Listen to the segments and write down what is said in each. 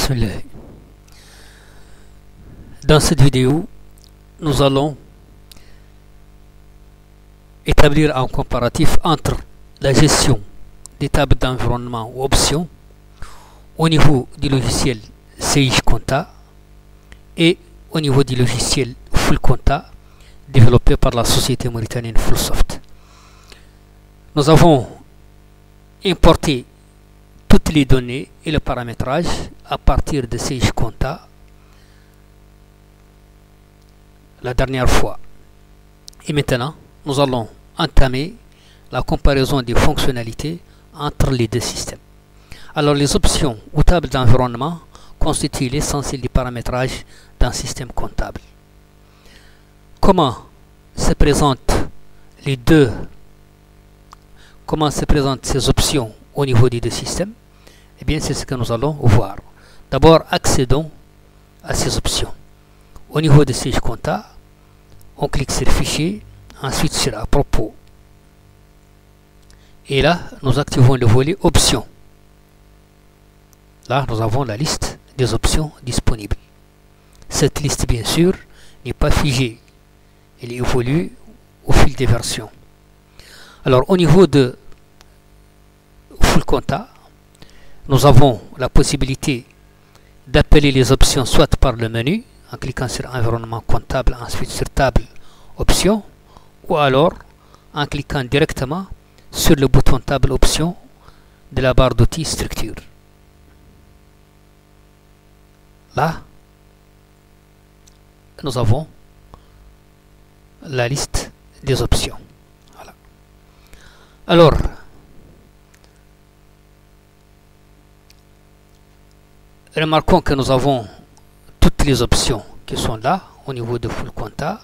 Bismillah. Dans cette vidéo, nous allons établir un comparatif entre la gestion des tables d'environnement ou options au niveau du logiciel CIJ Conta et au niveau du logiciel Full Conta développé par la société mauritanienne Fullsoft. Nous avons importé toutes les données et le paramétrage à partir de CIJ Conta la dernière fois. Et maintenant, nous allons entamer la comparaison des fonctionnalités entre les deux systèmes. Alors, les options ou tables d'environnement constituent l'essentiel du paramétrage d'un système comptable. Comment se présentent ces options au niveau des deux systèmes? Eh bien, c'est ce que nous allons voir. D'abord, accédons à ces options. Au niveau de CIJ Conta, on clique sur Fichier, ensuite sur À propos. Et là, nous activons le volet Options. Là, nous avons la liste des options disponibles. Cette liste, bien sûr, n'est pas figée. Elle évolue au fil des versions. Alors, au niveau de Full Conta, nous avons la possibilité d'appeler les options soit par le menu, en cliquant sur Environnement comptable, ensuite sur Table, Options, ou alors en cliquant directement sur le bouton Table Options de la barre d'outils Structure. Là, nous avons la liste des options. Voilà. Alors, remarquons que nous avons toutes les options qui sont là au niveau de Full Conta,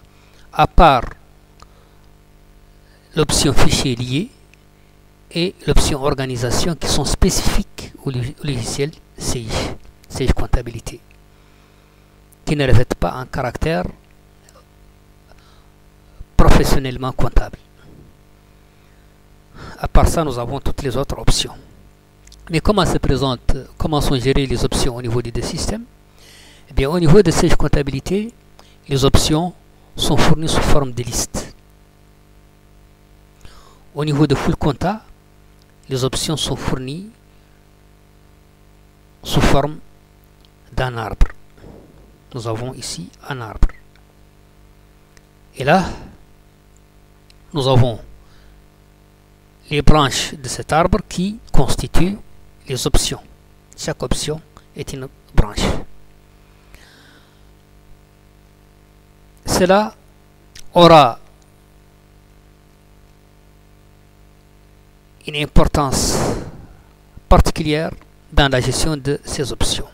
à part l'option fichier lié et l'option organisation qui sont spécifiques au logiciel CIJ comptabilité, qui ne revêtent pas un caractère professionnellement comptable. À part ça, nous avons toutes les autres options. Mais comment sont gérées les options au niveau des deux systèmes? Eh bien, au niveau de CIJ comptabilité, les options sont fournies sous forme de liste. Au niveau de Full Conta, les options sont fournies sous forme d'un arbre. Nous avons ici un arbre. Et là, nous avons les branches de cet arbre qui constituent les options. Chaque option est une branche. Cela aura une importance particulière dans la gestion de ces options.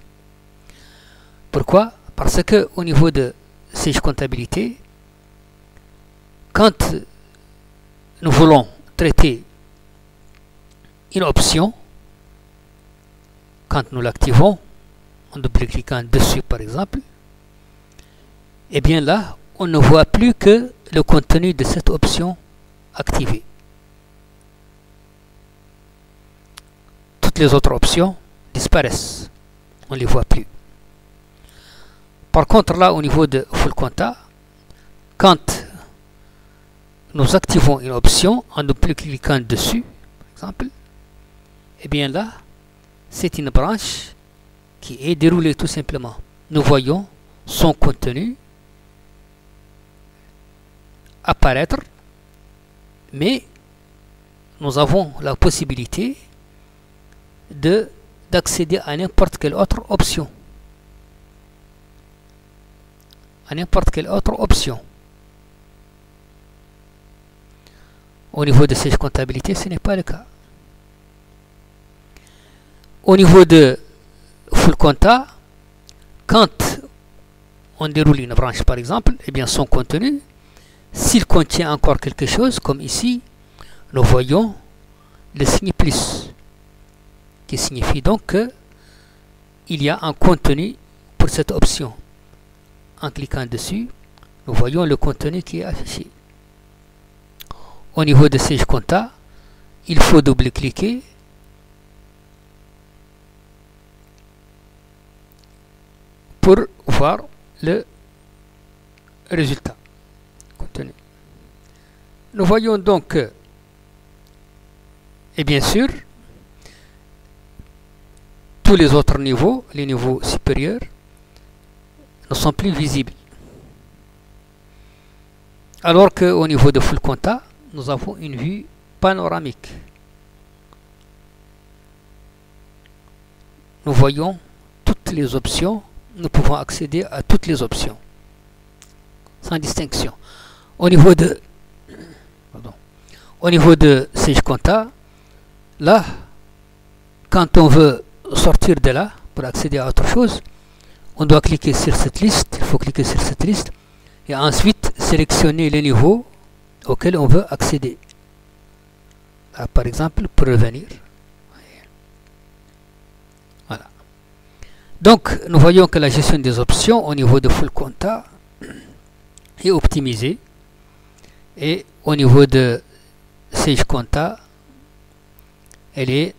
Pourquoi? Parce que au niveau de CIJ comptabilité, quand nous voulons traiter une option, quand nous l'activons en double-cliquant dessus par exemple, et bien là, on ne voit plus que le contenu de cette option activée. Toutes les autres options disparaissent. On ne les voit plus. Par contre, là, au niveau de Full Conta, quand nous activons une option en double-cliquant dessus, par exemple, et bien là, c'est une branche qui est déroulée tout simplement. Nous voyons son contenu apparaître, mais nous avons la possibilité d'accéder à n'importe quelle autre option. Au niveau de CIJ comptabilité, ce n'est pas le cas. Au niveau de Full Conta, quand on déroule une branche par exemple, et bien son contenu, s'il contient encore quelque chose, comme ici, nous voyons le signe plus, qui signifie donc qu'il y a un contenu pour cette option. En cliquant dessus, nous voyons le contenu qui est affiché. Au niveau de CIJ Conta, il faut double-cliquer pour voir le résultat contenu. Nous voyons donc que, et bien sûr, tous les autres niveaux, les niveaux supérieurs, ne sont plus visibles. Alors qu'au niveau de full compta, nous avons une vue panoramique. Nous voyons toutes les options, nous pouvons accéder à toutes les options, sans distinction. Au niveau de Sage Compta, là, quand on veut sortir de là pour accéder à autre chose, on doit cliquer sur cette liste, il faut cliquer sur cette liste et ensuite sélectionner les niveaux auxquels on veut accéder. Là, par exemple, pour revenir. Voilà. Donc, nous voyons que la gestion des options au niveau de full compta est optimisée et au niveau de Sage Compta, elle est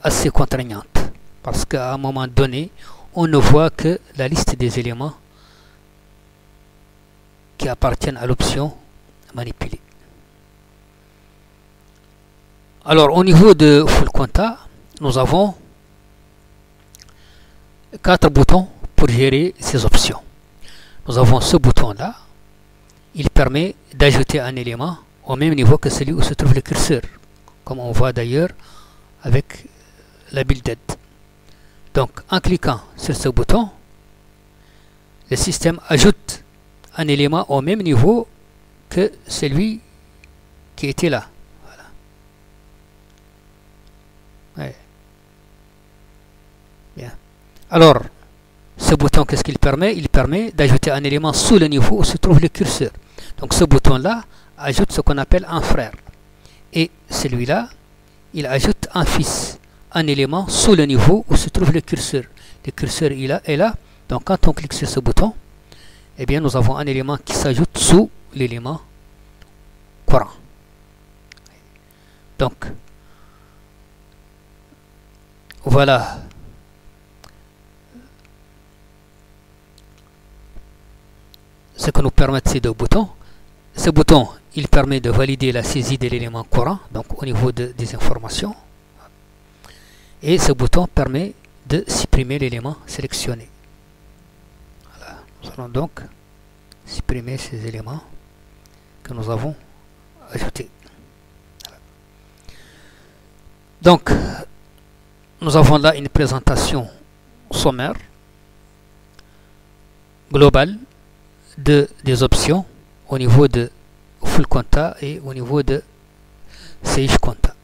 assez contraignante parce qu'à un moment donné, on ne voit que la liste des éléments qui appartiennent à l'option manipuler. Alors au niveau de full compta, nous avons 4 boutons pour gérer ces options. Nous avons ce bouton là, il permet d'ajouter un élément au même niveau que celui où se trouve le curseur, comme on voit d'ailleurs avec la build. Donc en cliquant sur ce bouton, le système ajoute un élément au même niveau que celui qui était là. Voilà. Ouais. Bien. Alors, ce bouton, qu'est-ce qu'il permet? Il permet d'ajouter un élément sous le niveau où se trouve le curseur. Donc ce bouton-là ajoute ce qu'on appelle un frère. Et celui-là, il ajoute un fils, un élément sous le niveau où se trouve le curseur. Le curseur est là. Donc quand on clique sur ce bouton, eh bien nous avons un élément qui s'ajoute sous l'élément courant. Donc voilà ce que nous permettent ces deux boutons. Ce bouton, il permet de valider la saisie de l'élément courant, donc au niveau des informations. Et ce bouton permet de supprimer l'élément sélectionné. Voilà. Nous allons donc supprimer ces éléments que nous avons ajoutés. Voilà. Donc, nous avons là une présentation sommaire, globale, des options au niveau de full compta et au niveau de Sage Compta.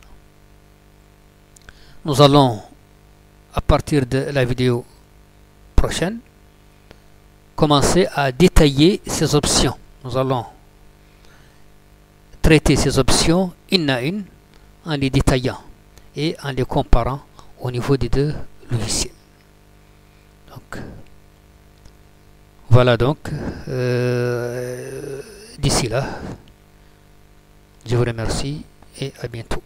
Nous allons, à partir de la vidéo prochaine, commencer à détailler ces options. Nous allons traiter ces options une à une en les détaillant et en les comparant au niveau des deux logiciels. Donc, voilà donc, d'ici là, je vous remercie et à bientôt.